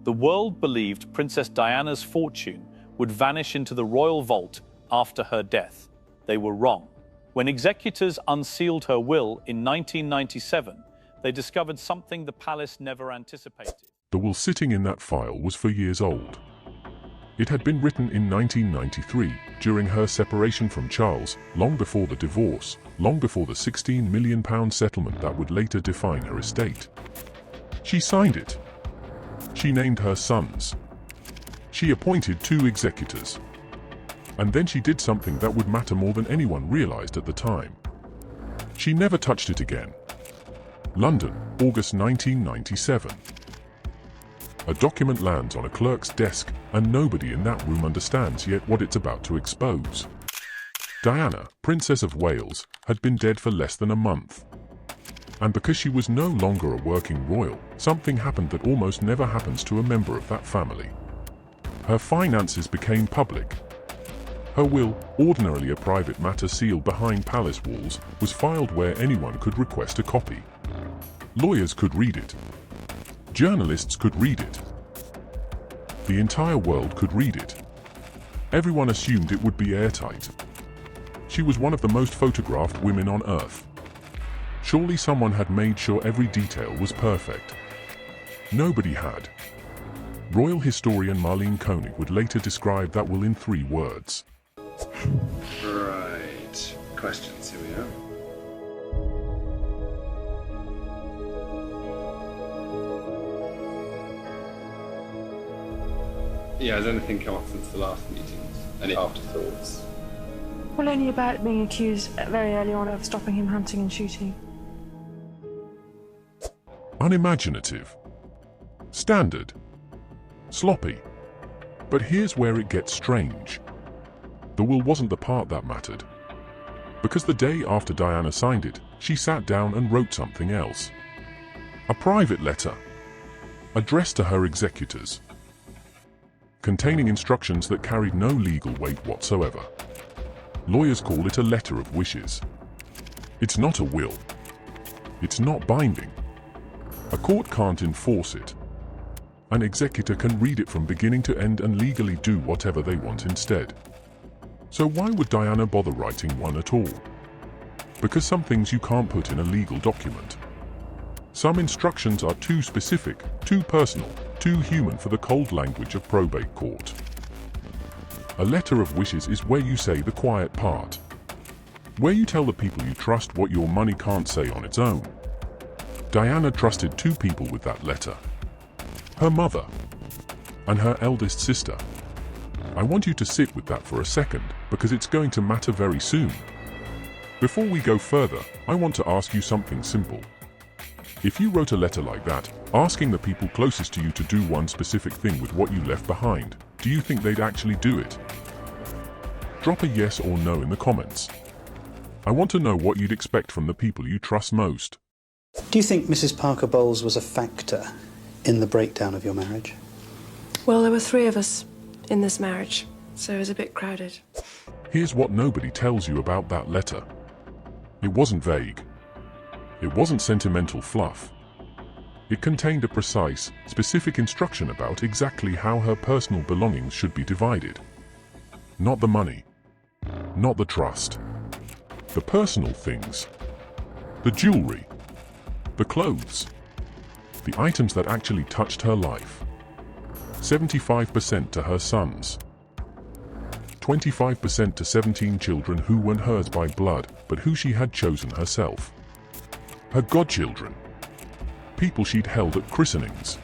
The world believed Princess Diana's fortune would vanish into the royal vault after her death. They were wrong. When executors unsealed her will in 1997, they discovered something the palace never anticipated. The will sitting in that file was 4 years old. It had been written in 1993, during her separation from Charles, long before the divorce, long before the £16 million settlement that would later define her estate. She signed it. She named her sons. She appointed 2 executors. And then she did something that would matter more than anyone realized at the time. She never touched it again. London, August 1997. A document lands on a clerk's desk, and nobody in that room understands yet what it's about to expose. Diana, Princess of Wales, had been dead for less than a month. And because she was no longer a working royal, something happened that almost never happens to a member of that family. Her finances became public. Her will, ordinarily a private matter sealed behind palace walls, was filed where anyone could request a copy. Lawyers could read it. Journalists could read it. The entire world could read it. Everyone assumed it would be airtight. She was one of the most photographed women on earth. Surely someone had made sure every detail was perfect. Nobody had. Royal historian Marlene Koenig would later describe that will in 3 words. Right. Questions, here we go. Yeah, has anything come up since the last meetings? Any afterthoughts? Well, only about being accused very early on of stopping him hunting and shooting. Unimaginative. Standard. Sloppy. But here's where it gets strange. The will wasn't the part that mattered. Because the day after Diana signed it, she sat down and wrote something else. A private letter. Addressed to her executors. Containing instructions that carried no legal weight whatsoever. Lawyers call it a letter of wishes. It's not a will. It's not binding. A court can't enforce it. An executor can read it from beginning to end and legally do whatever they want instead. So why would Diana bother writing one at all? Because some things you can't put in a legal document. Some instructions are too specific, too personal, too human for the cold language of probate court. A letter of wishes is where you say the quiet part. Where you tell the people you trust what your money can't say on its own. Diana trusted 2 people with that letter. Her mother and her eldest sister. I want you to sit with that for a second, because it's going to matter very soon. Before we go further, I want to ask you something simple. If you wrote a letter like that, asking the people closest to you to do one specific thing with what you left behind, do you think they'd actually do it? Drop a yes or no in the comments. I want to know what you'd expect from the people you trust most. Do you think Mrs. Parker Bowles was a factor in the breakdown of your marriage? Well, there were 3 of us in this marriage, so it was a bit crowded. Here's what nobody tells you about that letter. It wasn't vague. It wasn't sentimental fluff. It contained a precise, specific instruction about exactly how her personal belongings should be divided. Not the money. Not the trust. The personal things. The jewelry. The clothes. The items that actually touched her life. 75% to her sons. 25% to 17 children who weren't hers by blood, but who she had chosen herself. Her godchildren. People she'd held at christenings.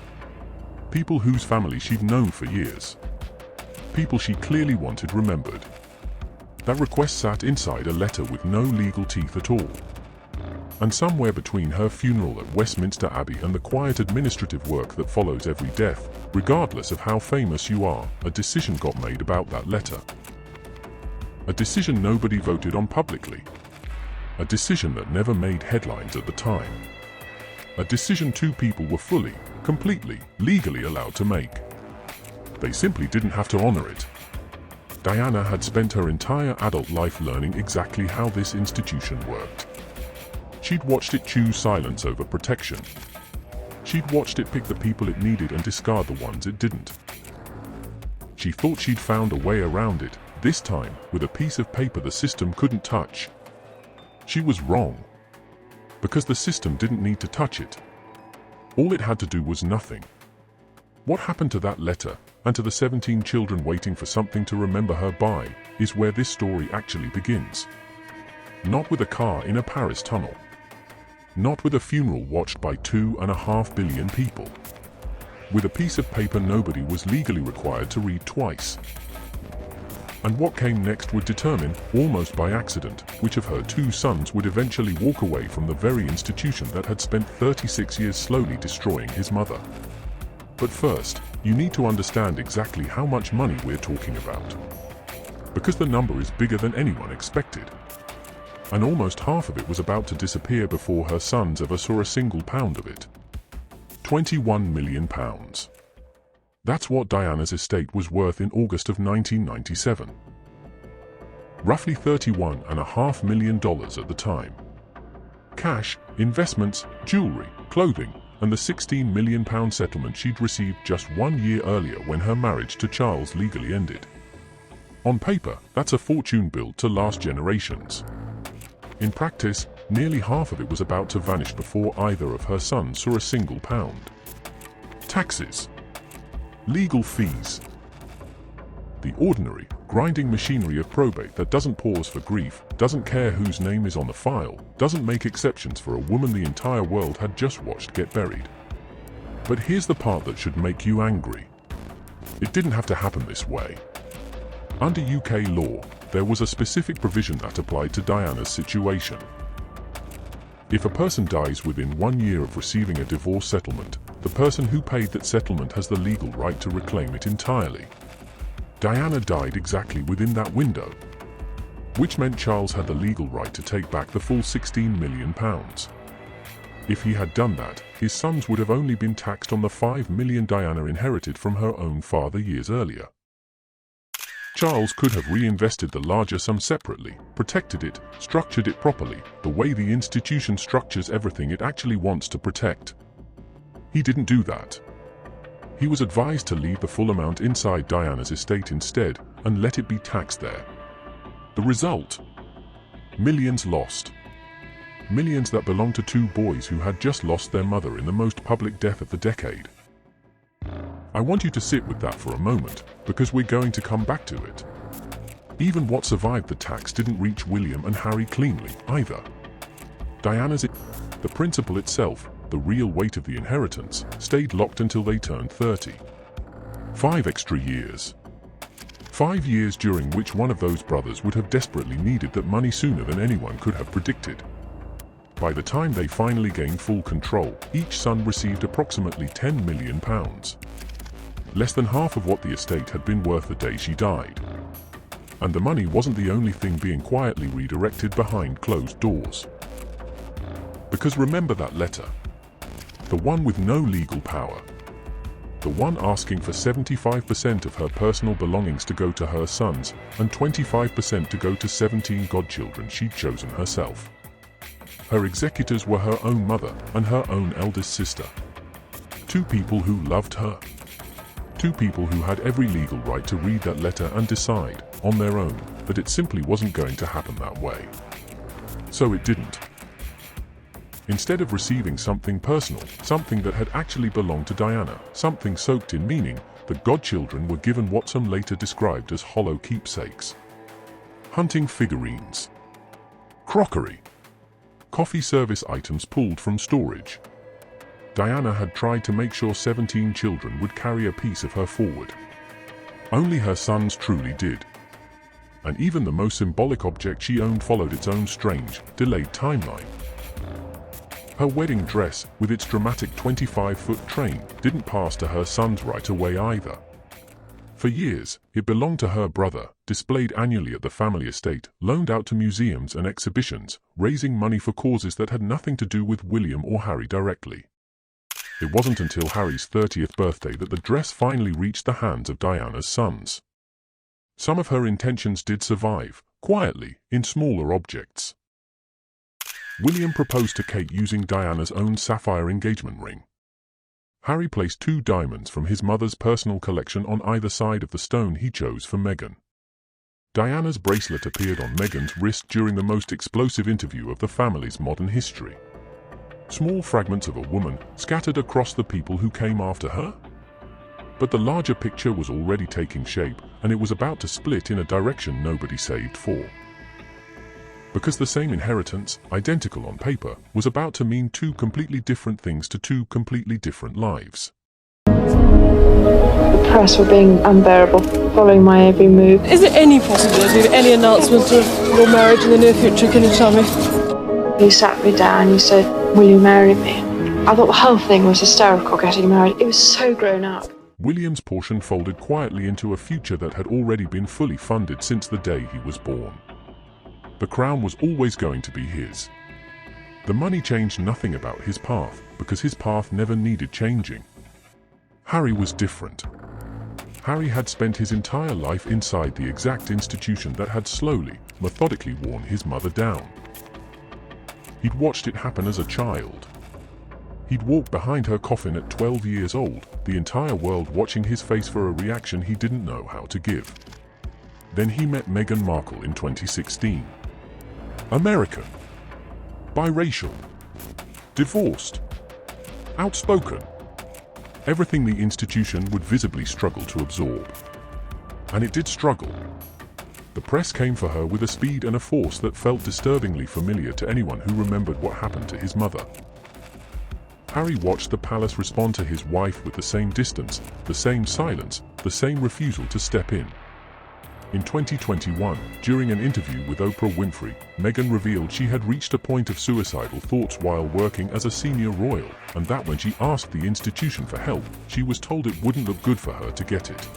People whose family she'd known for years. People she clearly wanted remembered. That request sat inside a letter with no legal teeth at all. And somewhere between her funeral at Westminster Abbey and the quiet administrative work that follows every death, regardless of how famous you are, a decision got made about that letter. A decision nobody voted on publicly. A decision that never made headlines at the time. A decision 2 people were fully, completely, legally allowed to make. They simply didn't have to honor it. Diana had spent her entire adult life learning exactly how this institution worked. She'd watched it choose silence over protection. She'd watched it pick the people it needed and discard the ones it didn't. She thought she'd found a way around it, this time with a piece of paper the system couldn't touch. She was wrong, because the system didn't need to touch it. All it had to do was nothing. What happened to that letter, and to the 17 children waiting for something to remember her by, is where this story actually begins. Not with a car in a Paris tunnel. Not with a funeral watched by 2.5 billion people. With a piece of paper nobody was legally required to read twice. And what came next would determine, almost by accident, which of her 2 sons would eventually walk away from the very institution that had spent 36 years slowly destroying his mother. But first, you need to understand exactly how much money we're talking about. Because the number is bigger than anyone expected. And almost half of it was about to disappear before her sons ever saw a single pound of it. £21 million. That's what Diana's estate was worth in August of 1997. Roughly $31.5 million at the time. Cash, investments, jewelry, clothing, and the £16 million settlement she'd received just 1 year earlier when her marriage to Charles legally ended. On paper, that's a fortune built to last generations. In practice, nearly half of it was about to vanish before either of her sons saw a single pound. Taxes. Legal fees. The ordinary, grinding machinery of probate that doesn't pause for grief, doesn't care whose name is on the file, doesn't make exceptions for a woman the entire world had just watched get buried. But here's the part that should make you angry. It didn't have to happen this way. Under UK law, there was a specific provision that applied to Diana's situation. If a person dies within 1 year of receiving a divorce settlement, the person who paid that settlement has the legal right to reclaim it entirely. Diana died exactly within that window, which meant Charles had the legal right to take back the full £16 million. If he had done that, his sons would have only been taxed on the £5 million Diana inherited from her own father years earlier. Charles could have reinvested the larger sum separately, protected it, structured it properly, the way the institution structures everything it actually wants to protect. He didn't do that. He was advised to leave the full amount inside Diana's estate instead, and let it be taxed there. The result? Millions lost. Millions that belonged to 2 boys who had just lost their mother in the most public death of the decade. I want you to sit with that for a moment, because we're going to come back to it. Even what survived the tax didn't reach William and Harry cleanly, either. The principle itself, the real weight of the inheritance, stayed locked until they turned 30. 5 extra years. 5 years during which one of those brothers would have desperately needed that money sooner than anyone could have predicted. By the time they finally gained full control, each son received approximately £10 million. Less than half of what the estate had been worth the day she died. And the money wasn't the only thing being quietly redirected behind closed doors. Because remember that letter? The one with no legal power. The one asking for 75% of her personal belongings to go to her sons, and 25% to go to 17 godchildren she'd chosen herself. Her executors were her own mother and her own eldest sister. 2 people who loved her. 2 people who had every legal right to read that letter and decide, on their own, that it simply wasn't going to happen that way. So it didn't. Instead of receiving something personal, something that had actually belonged to Diana, something soaked in meaning, the godchildren were given what some later described as hollow keepsakes. Hunting figurines. Crockery. Coffee service items pulled from storage. Diana had tried to make sure 17 children would carry a piece of her forward. Only her sons truly did. And even the most symbolic object she owned followed its own strange, delayed timeline. Her wedding dress, with its dramatic 25-foot train, didn't pass to her sons right away either. For years, it belonged to her brother, displayed annually at the family estate, loaned out to museums and exhibitions, raising money for causes that had nothing to do with William or Harry directly. It wasn't until Harry's 30th birthday that the dress finally reached the hands of Diana's sons. Some of her intentions did survive, quietly, in smaller objects. William proposed to Kate using Diana's own sapphire engagement ring. Harry placed 2 diamonds from his mother's personal collection on either side of the stone he chose for Meghan. Diana's bracelet appeared on Meghan's wrist during the most explosive interview of the family's modern history. Small fragments of a woman scattered across the people who came after her? But the larger picture was already taking shape, and it was about to split in a direction nobody saved for. Because the same inheritance, identical on paper, was about to mean 2 completely different things to 2 completely different lives. The press were being unbearable, following my every move. Is there any possibility of any announcement of your marriage in the near future? Can you tell me? He sat me down, he said, "Will you marry me?" I thought the whole thing was hysterical, getting married. It was so grown up. William's portion folded quietly into a future that had already been fully funded since the day he was born. The crown was always going to be his. The money changed nothing about his path, because his path never needed changing. Harry was different. Harry had spent his entire life inside the exact institution that had slowly, methodically worn his mother down. He'd watched it happen as a child. He'd walked behind her coffin at 12 years old, the entire world watching his face for a reaction he didn't know how to give. Then he met Meghan Markle in 2016. American, biracial, divorced, outspoken. Everything the institution would visibly struggle to absorb. And it did struggle. The press came for her with a speed and a force that felt disturbingly familiar to anyone who remembered what happened to his mother. Harry watched the palace respond to his wife with the same distance, the same silence, the same refusal to step in. In 2021, during an interview with Oprah Winfrey, Meghan revealed she had reached a point of suicidal thoughts while working as a senior royal, and that when she asked the institution for help, she was told it wouldn't look good for her to get it.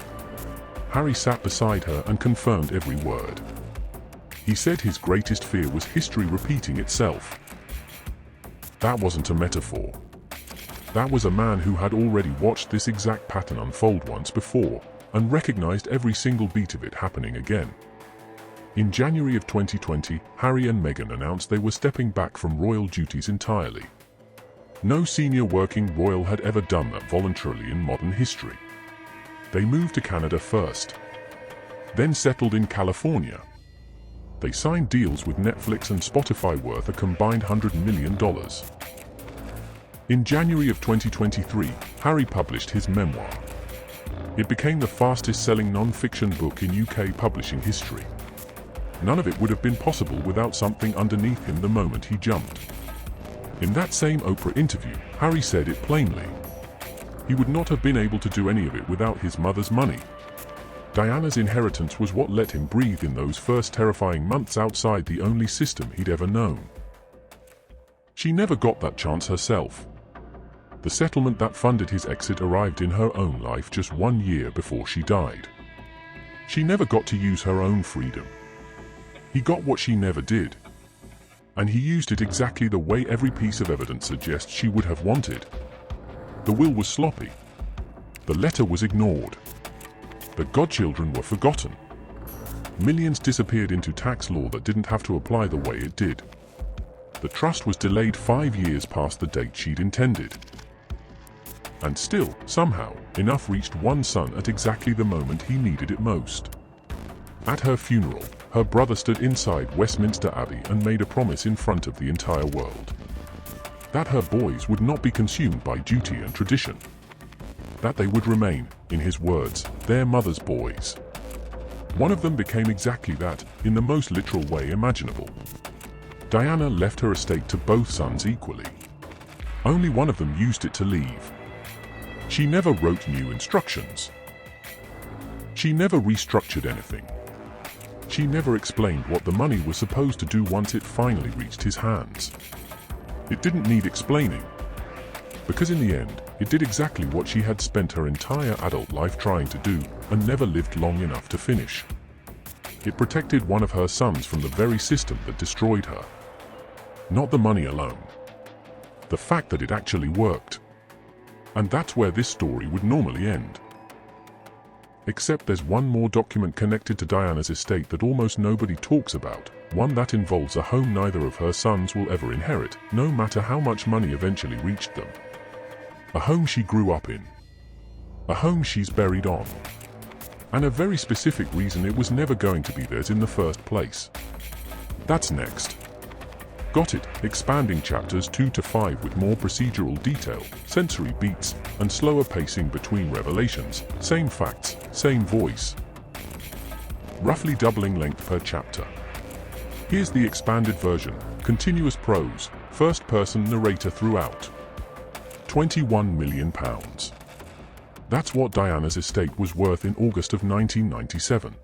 Harry sat beside her and confirmed every word. He said his greatest fear was history repeating itself. That wasn't a metaphor. That was a man who had already watched this exact pattern unfold once before, and recognized every single beat of it happening again. In January of 2020, Harry and Meghan announced they were stepping back from royal duties entirely. No senior working royal had ever done that voluntarily in modern history. They moved to Canada first, then settled in California. They signed deals with Netflix and Spotify worth a combined $100 million. In January of 2023, Harry published his memoir. It became the fastest-selling non-fiction book in UK publishing history. None of it would have been possible without something underneath him the moment he jumped. In that same Oprah interview, Harry said it plainly. He would not have been able to do any of it without his mother's money. Diana's inheritance was what let him breathe in those first terrifying months outside the only system he'd ever known. She never got that chance herself. The settlement that funded his exit arrived in her own life just 1 year before she died. She never got to use her own freedom. He got what she never did. And he used it exactly the way every piece of evidence suggests she would have wanted. The will was sloppy. The letter was ignored. The godchildren were forgotten. Millions disappeared into tax law that didn't have to apply the way it did. The trust was delayed 5 years past the date she'd intended. And still, somehow, enough reached one son at exactly the moment he needed it most. At her funeral, her brother stood inside Westminster Abbey and made a promise in front of the entire world. That her boys would not be consumed by duty and tradition. That they would remain, in his words, their mother's boys. One of them became exactly that, in the most literal way imaginable. Diana left her estate to both sons equally. Only one of them used it to leave. She never wrote new instructions. She never restructured anything. She never explained what the money was supposed to do once it finally reached his hands. It didn't need explaining, because in the end, it did exactly what she had spent her entire adult life trying to do, and never lived long enough to finish. It protected one of her sons from the very system that destroyed her. Not the money alone. The fact that it actually worked. And that's where this story would normally end. Except there's one more document connected to Diana's estate that almost nobody talks about, one that involves a home neither of her sons will ever inherit, no matter how much money eventually reached them. a home she grew up in, a home she's buried on, and a very specific reason it was never going to be theirs in the first place. That's next. Got it, expanding chapters 2 to 5 with more procedural detail, sensory beats, and slower pacing between revelations, same facts, same voice. Roughly doubling length per chapter. Here's the expanded version, continuous prose, first-person narrator throughout. £21 million. That's what Diana's estate was worth in August of 1997.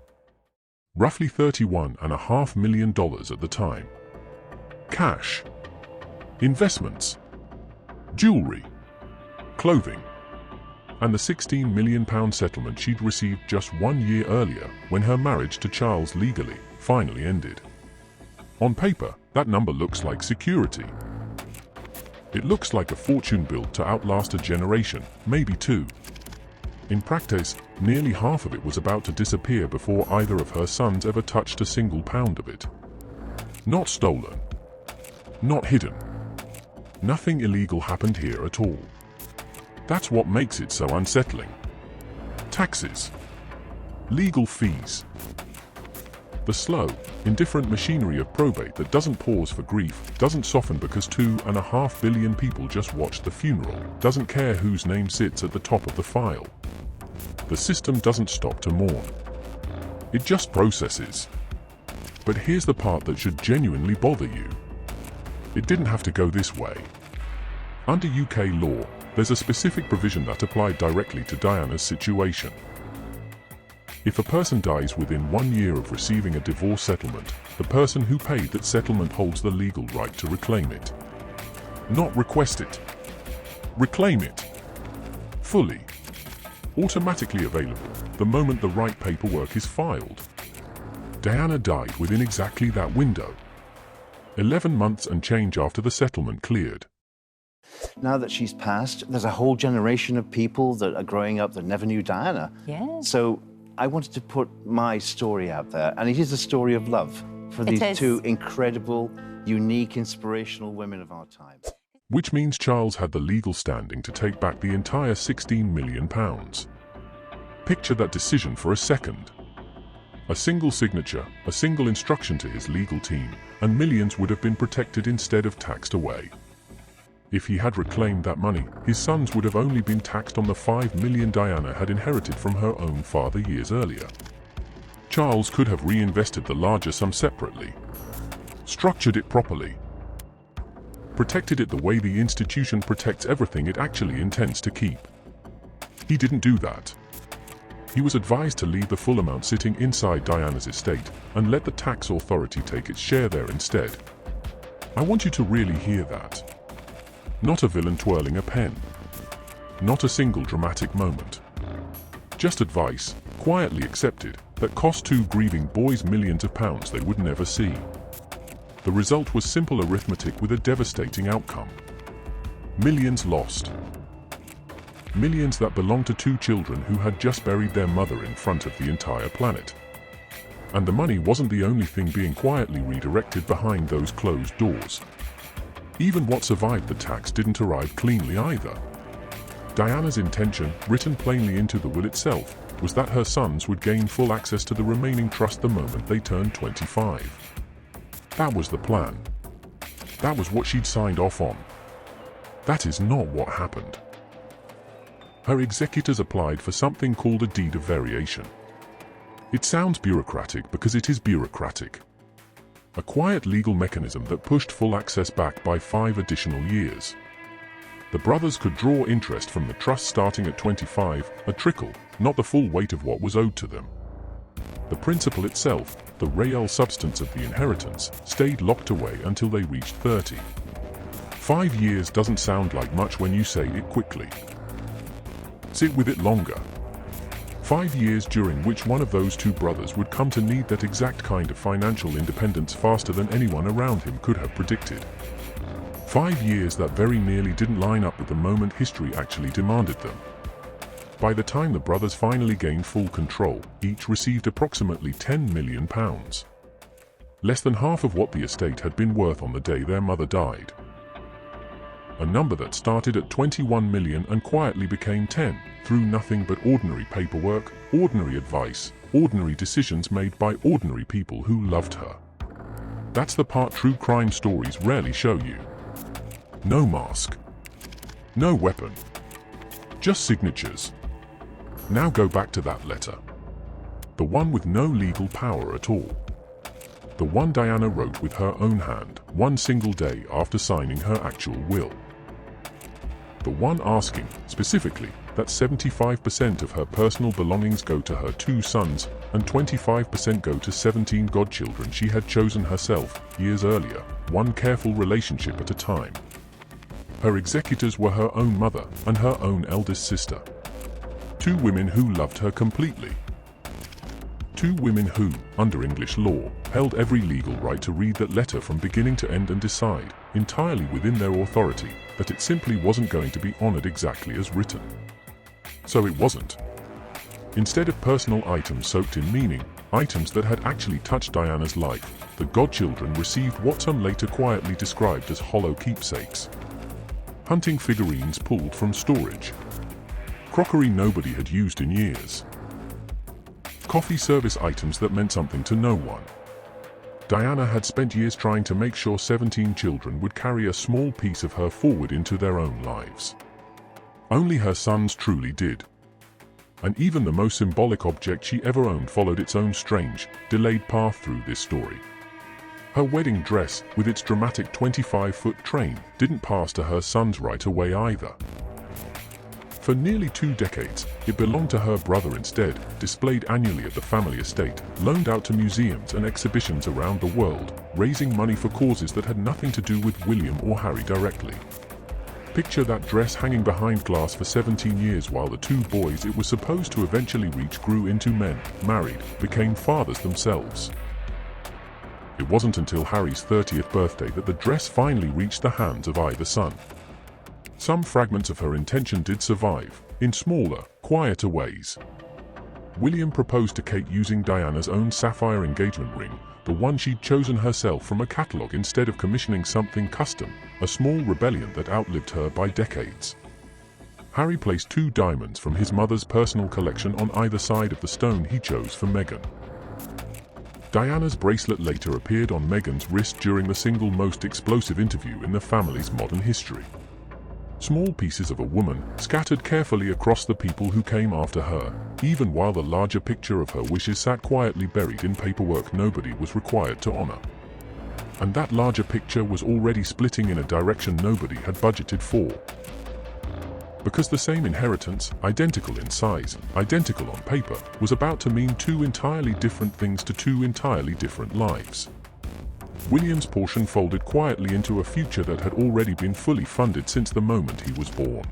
Roughly $31.5 million at the time. Cash, investments, jewelry, clothing, and the £16 million settlement she'd received just 1 year earlier when her marriage to Charles legally finally ended. On paper, that number looks like security. It looks like a fortune built to outlast a generation, maybe two. In practice, nearly half of it was about to disappear before either of her sons ever touched a single pound of it. Not stolen. Not hidden. Nothing illegal happened here at all. That's what makes it so unsettling. Taxes. Legal fees. The slow, indifferent machinery of probate that doesn't pause for grief, doesn't soften because 2.5 billion people just watched the funeral, doesn't care whose name sits at the top of the file. The system doesn't stop to mourn. It just processes. But here's the part that should genuinely bother you. It didn't have to go this way. Under UK law, there's a specific provision that applied directly to Diana's situation. If a person dies within 1 year of receiving a divorce settlement, the person who paid that settlement holds the legal right to reclaim it. Not request it. Reclaim it. Fully. Automatically available the moment the right paperwork is filed. Diana died within exactly that window. 11 months and change after the settlement cleared. Now that she's passed, there's a whole generation of people that are growing up that never knew Diana. Yes. So I wanted to put my story out there, and it is a story of love for these two incredible, unique, inspirational women of our time. Which means Charles had the legal standing to take back the entire £16 million. Picture that decision for a second. A single signature, a single instruction to his legal team, and millions would have been protected instead of taxed away. If he had reclaimed that money, his sons would have only been taxed on the $5 million Diana had inherited from her own father years earlier. Charles could have reinvested the larger sum separately, structured it properly, protected it the way the institution protects everything it actually intends to keep. He didn't do that. He was advised to leave the full amount sitting inside Diana's estate and let the tax authority take its share there instead. I want you to really hear that. Not a villain twirling a pen. Not a single dramatic moment. Just advice, quietly accepted, that cost two grieving boys millions of pounds they would never see. The result was simple arithmetic with a devastating outcome. Millions lost. Millions that belonged to two children who had just buried their mother in front of the entire planet. And the money wasn't the only thing being quietly redirected behind those closed doors. Even what survived the tax didn't arrive cleanly either. Diana's intention, written plainly into the will itself, was that her sons would gain full access to the remaining trust the moment they turned 25. That was the plan. That was what she'd signed off on. That is not what happened. Her executors applied for something called a deed of variation. It sounds bureaucratic because it is bureaucratic. A quiet legal mechanism that pushed full access back by 5 additional years. The brothers could draw interest from the trust starting at 25, a trickle, not the full weight of what was owed to them. The principle itself, the real substance of the inheritance, stayed locked away until they reached 30. 5 years doesn't sound like much when you say it quickly. Sit with it longer. 5 years during which one of those two brothers would come to need that exact kind of financial independence faster than anyone around him could have predicted. 5 years that very nearly didn't line up with the moment history actually demanded them. By the time the brothers finally gained full control, each received approximately £10 million. Less than half of what the estate had been worth on the day their mother died. a number that started at 21 million and quietly became 10, through nothing but ordinary paperwork, ordinary advice, ordinary decisions made by ordinary people who loved her. That's the part true crime stories rarely show you. No mask. No weapon. Just signatures. Now go back to that letter. The one with no legal power at all. The one Diana wrote with her own hand, one single day after signing her actual will. The one asking, specifically, that 75% of her personal belongings go to her 2 sons, and 25% go to 17 godchildren she had chosen herself, years earlier, one careful relationship at a time. Her executors were her own mother and her own eldest sister. 2 women who loved her completely. 2 women who, under English law, held every legal right to read that letter from beginning to end and decide, entirely within their authority, that it simply wasn't going to be honored exactly as written. So it wasn't. Instead of personal items soaked in meaning, items that had actually touched Diana's life, the godchildren received what some later quietly described as hollow keepsakes. Hunting figurines pulled from storage. Crockery nobody had used in years. Coffee service items that meant something to no one. Diana had spent years trying to make sure 17 children would carry a small piece of her forward into their own lives. Only her sons truly did. And even the most symbolic object she ever owned followed its own strange, delayed path through this story. Her wedding dress, with its dramatic 25-foot train, didn't pass to her sons right away either. For nearly 2 decades, it belonged to her brother instead, displayed annually at the family estate, loaned out to museums and exhibitions around the world, raising money for causes that had nothing to do with William or Harry directly. Picture that dress hanging behind glass for 17 years while the 2 boys it was supposed to eventually reach grew into men, married, became fathers themselves. It wasn't until Harry's 30th birthday that the dress finally reached the hands of either son. Some fragments of her intention did survive, in smaller, quieter ways. William proposed to Kate using Diana's own sapphire engagement ring, the one she'd chosen herself from a catalogue instead of commissioning something custom, a small rebellion that outlived her by decades. Harry placed 2 diamonds from his mother's personal collection on either side of the stone he chose for Meghan. Diana's bracelet later appeared on Meghan's wrist during the single most explosive interview in the family's modern history. Small pieces of a woman, scattered carefully across the people who came after her, even while the larger picture of her wishes sat quietly buried in paperwork nobody was required to honor. And that larger picture was already splitting in a direction nobody had budgeted for. Because the same inheritance, identical in size, identical on paper, was about to mean 2 entirely different things to 2 entirely different lives. William's portion folded quietly into a future that had already been fully funded since the moment he was born.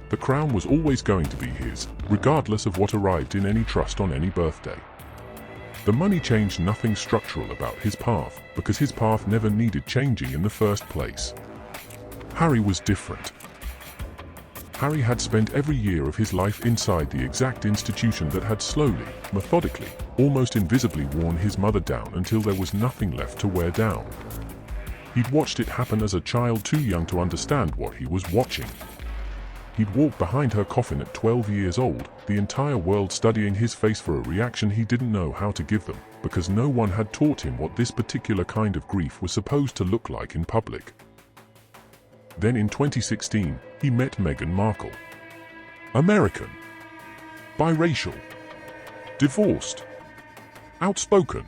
The crown was always going to be his, regardless of what arrived in any trust on any birthday. The money changed nothing structural about his path, because his path never needed changing in the first place. Harry was different. Harry had spent every year of his life inside the exact institution that had slowly, methodically, almost invisibly worn his mother down until there was nothing left to wear down. He'd watched it happen as a child too young to understand what he was watching. He'd walked behind her coffin at 12 years old, the entire world studying his face for a reaction he didn't know how to give them, because no one had taught him what this particular kind of grief was supposed to look like in public. Then in 2016, he met Meghan Markle. American. Biracial. Divorced. Outspoken.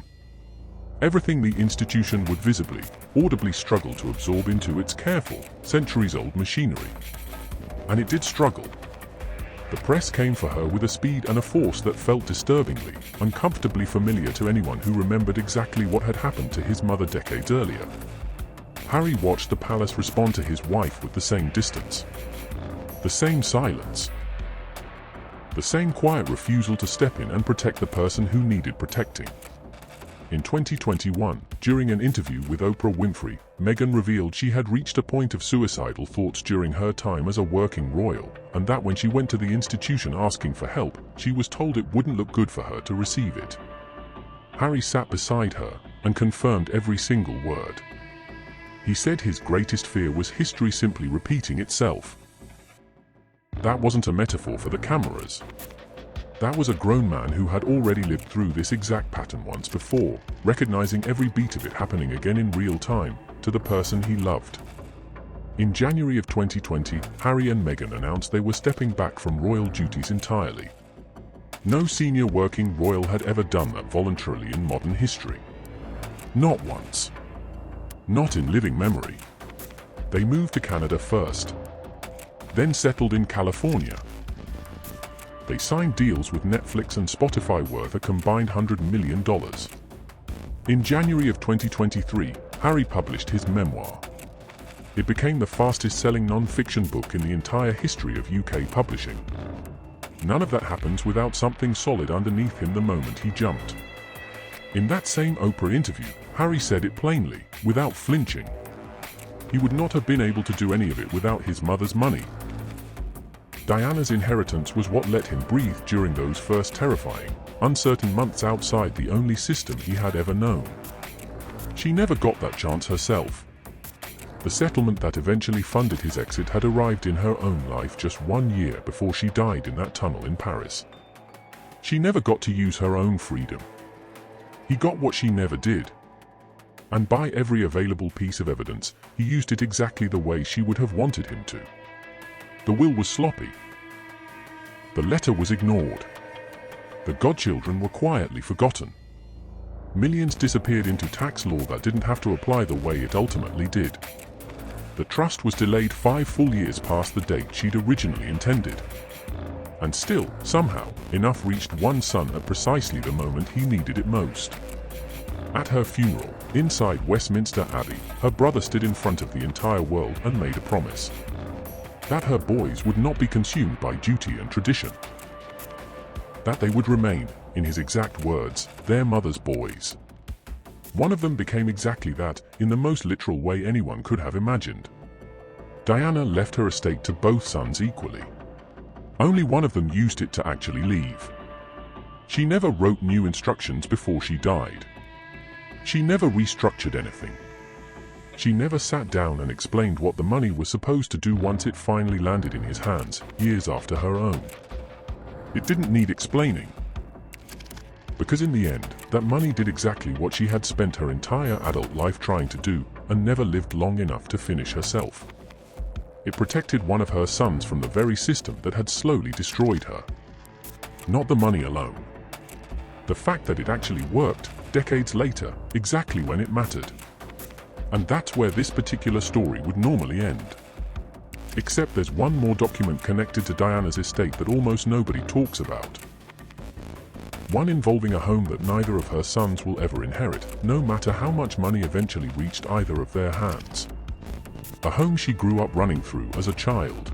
Everything the institution would visibly, audibly struggle to absorb into its careful, centuries-old machinery. And it did struggle. The press came for her with a speed and a force that felt disturbingly, uncomfortably familiar to anyone who remembered exactly what had happened to his mother decades earlier. Harry watched the palace respond to his wife with the same distance. The same silence. The same quiet refusal to step in and protect the person who needed protecting. In 2021, during an interview with Oprah Winfrey, Meghan revealed she had reached a point of suicidal thoughts during her time as a working royal, and that when she went to the institution asking for help, she was told it wouldn't look good for her to receive it. Harry sat beside her and confirmed every single word. He said his greatest fear was history simply repeating itself. That wasn't a metaphor for the cameras. That was a grown man who had already lived through this exact pattern once before, recognizing every beat of it happening again in real time, to the person he loved. In January of 2020, Harry and Meghan announced they were stepping back from royal duties entirely. No senior working royal had ever done that voluntarily in modern history. Not once. Not in living memory. They moved to Canada first, then settled in California. They signed deals with Netflix and Spotify worth a combined $100 million. In January of 2023, Harry published his memoir. It became the fastest-selling non-fiction book in the entire history of UK publishing. None of that happens without something solid underneath him the moment he jumped. In that same Oprah interview, Harry said it plainly, without flinching. He would not have been able to do any of it without his mother's money. Diana's inheritance was what let him breathe during those first terrifying, uncertain months outside the only system he had ever known. She never got that chance herself. The settlement that eventually funded his exit had arrived in her own life just 1 year before she died in that tunnel in Paris. She never got to use her own freedom. He got what she never did. And by every available piece of evidence, he used it exactly the way she would have wanted him to. The will was sloppy. The letter was ignored. The godchildren were quietly forgotten. Millions disappeared into tax law that didn't have to apply the way it ultimately did. The trust was delayed 5 full years past the date she'd originally intended. And still, somehow, enough reached one son at precisely the moment he needed it most. At her funeral, inside Westminster Abbey, her brother stood in front of the entire world and made a promise. That her boys would not be consumed by duty and tradition. That they would remain, in his exact words, their mother's boys. One of them became exactly that, in the most literal way anyone could have imagined. Diana left her estate to both sons equally. Only one of them used it to actually leave. She never wrote new instructions before she died. She never restructured anything. She never sat down and explained what the money was supposed to do once it finally landed in his hands, years after her own. It didn't need explaining. Because in the end, that money did exactly what she had spent her entire adult life trying to do, and never lived long enough to finish herself. It protected one of her sons from the very system that had slowly destroyed her. Not the money alone. The fact that it actually worked, decades later, exactly when it mattered. And that's where this particular story would normally end. Except there's one more document connected to Diana's estate that almost nobody talks about. One involving a home that neither of her sons will ever inherit, no matter how much money eventually reached either of their hands. A home she grew up running through as a child.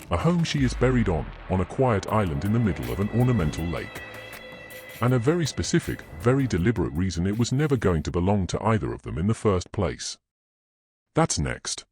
A home she is buried on a quiet island in the middle of an ornamental lake. And a very specific, very deliberate reason it was never going to belong to either of them in the first place. That's next.